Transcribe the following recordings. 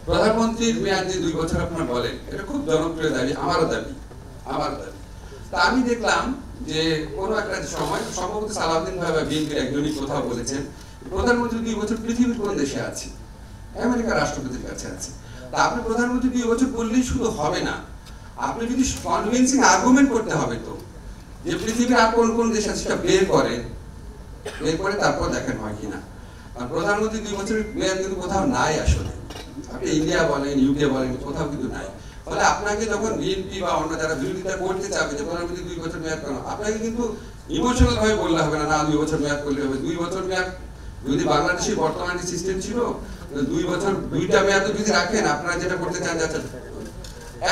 প্রধানমন্ত্রীর মেয়াদ যে 2 বছর আপনারা বলেন, এটা খুব জনপ্রিয় দাবি, আমারও দাবি। তা আমি দেখলাম যে কোন একটা সময় সম্ভবত সালাউদ্দিন ভাই বা বিএনপির একজনই কোথাও বলেছেন প্রধানমন্ত্রী 2 বছর পৃথিবীর কোন দেশে আছে? আমেরিকার রাষ্ট্রপতির কাছে আছে। তা আপনি প্রধানমন্ত্রী 2 বছর বললেই শুধু হবে না, আপনি যদি কনভিন্সিং আর্গুমেন্ট করতে হবে তো, যে পৃথিবীর আর কোন কোন দেশ আছে সেটা বের করে তারপর দেখেন হয় কিনা। আর প্রধানমন্ত্রী 2 বছরের মেয়াদ কিন্তু কোথাও নাই আসলে। আপনি ইন্ডিয়া বলেন, ইউকে বলেন, কোথাও কিন্তু নাই। ফলে আপনাকে যখন বিএনপি বা অন্য যারা বিরোধিতা করতে চাবে যে প্রধানমন্ত্রী 2 বছর মেয়াদ কেন, আপনাকে কিন্তু ইমোশনাল ভাবে বললে হবে না, 2 বছর মেয়াদ করলে হবে। 2 বছর মেয়াদ যদি বাংলাদেশের বর্তমানে সিস্টেম ছিল 2 বছর 2টা মেয়াদ যদি রাখেন, আপনারা যেটা করতে চান যাচ্ছে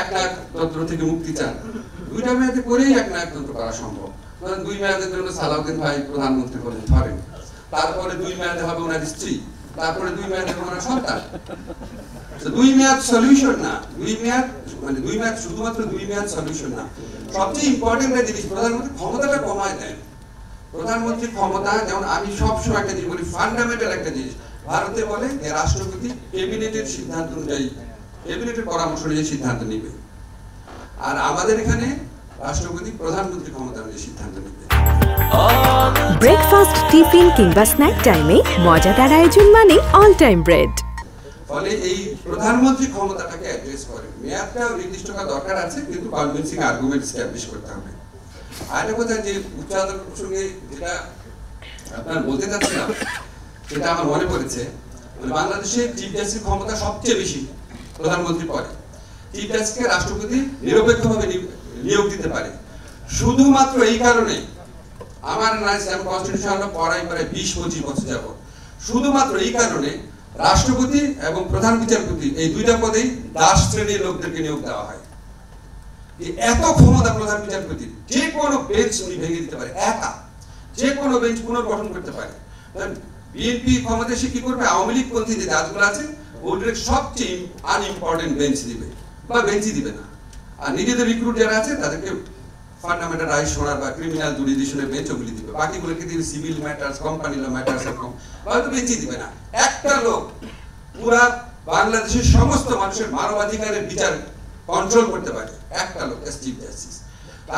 1 নায়কতন্ত্র থেকে মুক্তি চান, 2টা মেয়াদে করেই 1 নায়কতন্ত্র করা সম্ভব। ধরেন 2 মেয়াদের জন্য সালাউদ্দিন ভাই প্রধানমন্ত্রী হলেন ধরেন, তারপরে 2 মেয়াদে হবে ওনার স্ত্রী, তারপরে 2 মেয়াদে ওনার সন্তান। 2 মেয়াদ সলিউশন না, 2 মেয়াদ মানে 2 মেয়াদ শুধুমাত্র 2 মেয়াদ সলিউশন না। সবচেয়ে ইম্পর্টেন্ট একটা জিনিস, প্রধানমন্ত্রী ক্ষমতাটা কমায় দেন। প্রধানমন্ত্রী ক্ষমতা, যেমন আমি সবসময় একটা জিনিস বলি, ফান্ডামেন্টাল একটা জিনিস ভারতে বলে যে রাষ্ট্রপতি ক্যাবিনেটের সিদ্ধান্ত অনুযায়ী, ক্যাবিনেটের পরামর্শ অনুযায়ী সিদ্ধান্ত নেবে, আর আমাদের এখানে রাষ্ট্রপতি প্রধানমন্ত্রী ক্ষমতা অনুযায়ী সিদ্ধান্ত নেবে। ব্রেকফাস্ট, টিফিন কিংবা স্ন্যাক টাইমে মজাদার আয়োজন মানে অল টাইম ব্রেড। ফলে এই প্রধানমন্ত্রী ক্ষমতাটাকে অ্যাড্রেস করে, মেয়াদটাও নির্দিষ্ট করা দরকার আছে, কিন্তু কনভিন্সিং আর্গুমেন্ট এস্টাবলিশ করতে হবে। আরেকটা কথা যে উচ্চ আদালত প্রসঙ্গে যেটা আপনার বলতে চাচ্ছিলাম, সেটা আমার মনে পড়েছে, বাংলাদেশের চিফ জাস্টিস ক্ষমতা সবচেয়ে বেশি প্রধানমন্ত্রী পরে। চিফ জাস্টিসকে রাষ্ট্রপতি নিরপেক্ষভাবে নিয়োগ দিতে পারে। শুধুমাত্র এই কারণে আমার কনস্টিটিউশন পড়াই প্রায় 20-25 বছর যাব, শুধুমাত্র এই কারণে রাষ্ট্রপতি এবং প্রধান বিচারপতি এই 2টা পদেই দাস শ্রেণীর লোকদেরকে নিয়োগ দেওয়া হয়। এত ক্ষমতা প্রধান বিচারপতি, যে কোনো বেঞ্চ উনি ভেঙে দিতে পারে, একা যে কোনো বেঞ্চ পুনর্গঠন করতে পারে। বিএনপি ক্ষমতা সে কি করবে, আওয়ামী লীগ পন্থী যে জাজগুলো আছে ওদের সবচেয়ে আনইম্পর্টেন্ট বেঞ্চ দিবে বা বেঞ্চই দিবে না, আর নিজেদের রিক্রুট যারা আছে তাদেরকে ফান্ডামেন্টাল রাইট শোনার বা ক্রিমিনাল জুডিশনের বেঞ্চ ওগুলি দিবে, বাকিগুলোকে দিবে civil matters, company law matters, এরকম হয়তো বেঞ্চই দিবে না। একটা লোক পুরা বাংলাদেশের সমস্ত মানুষের মানবাধিকারের বিচার কন্ট্রোল করতে পারে, একটা লোক চিফ জাস্টিস।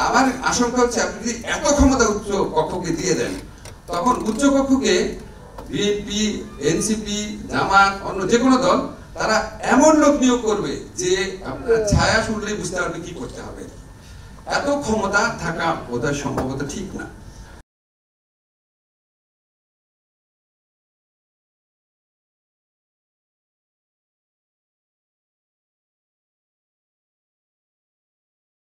আমার আশঙ্কা হচ্ছে আপনি যদি এত ক্ষমতা উচ্চ কক্ষকে দিয়ে দেন, তখন উচ্চ কক্ষকে বিএনপি, এনসিপি, জামাত, অন্য যে কোনো দল, তারা এমন লোক নিয়োগ করবে যে আপনার ছায়া শুনলেই বুঝতে পারবে কি করতে হবে। এত ক্ষমতা থাকা বোধহয় সম্ভবত ঠিক না।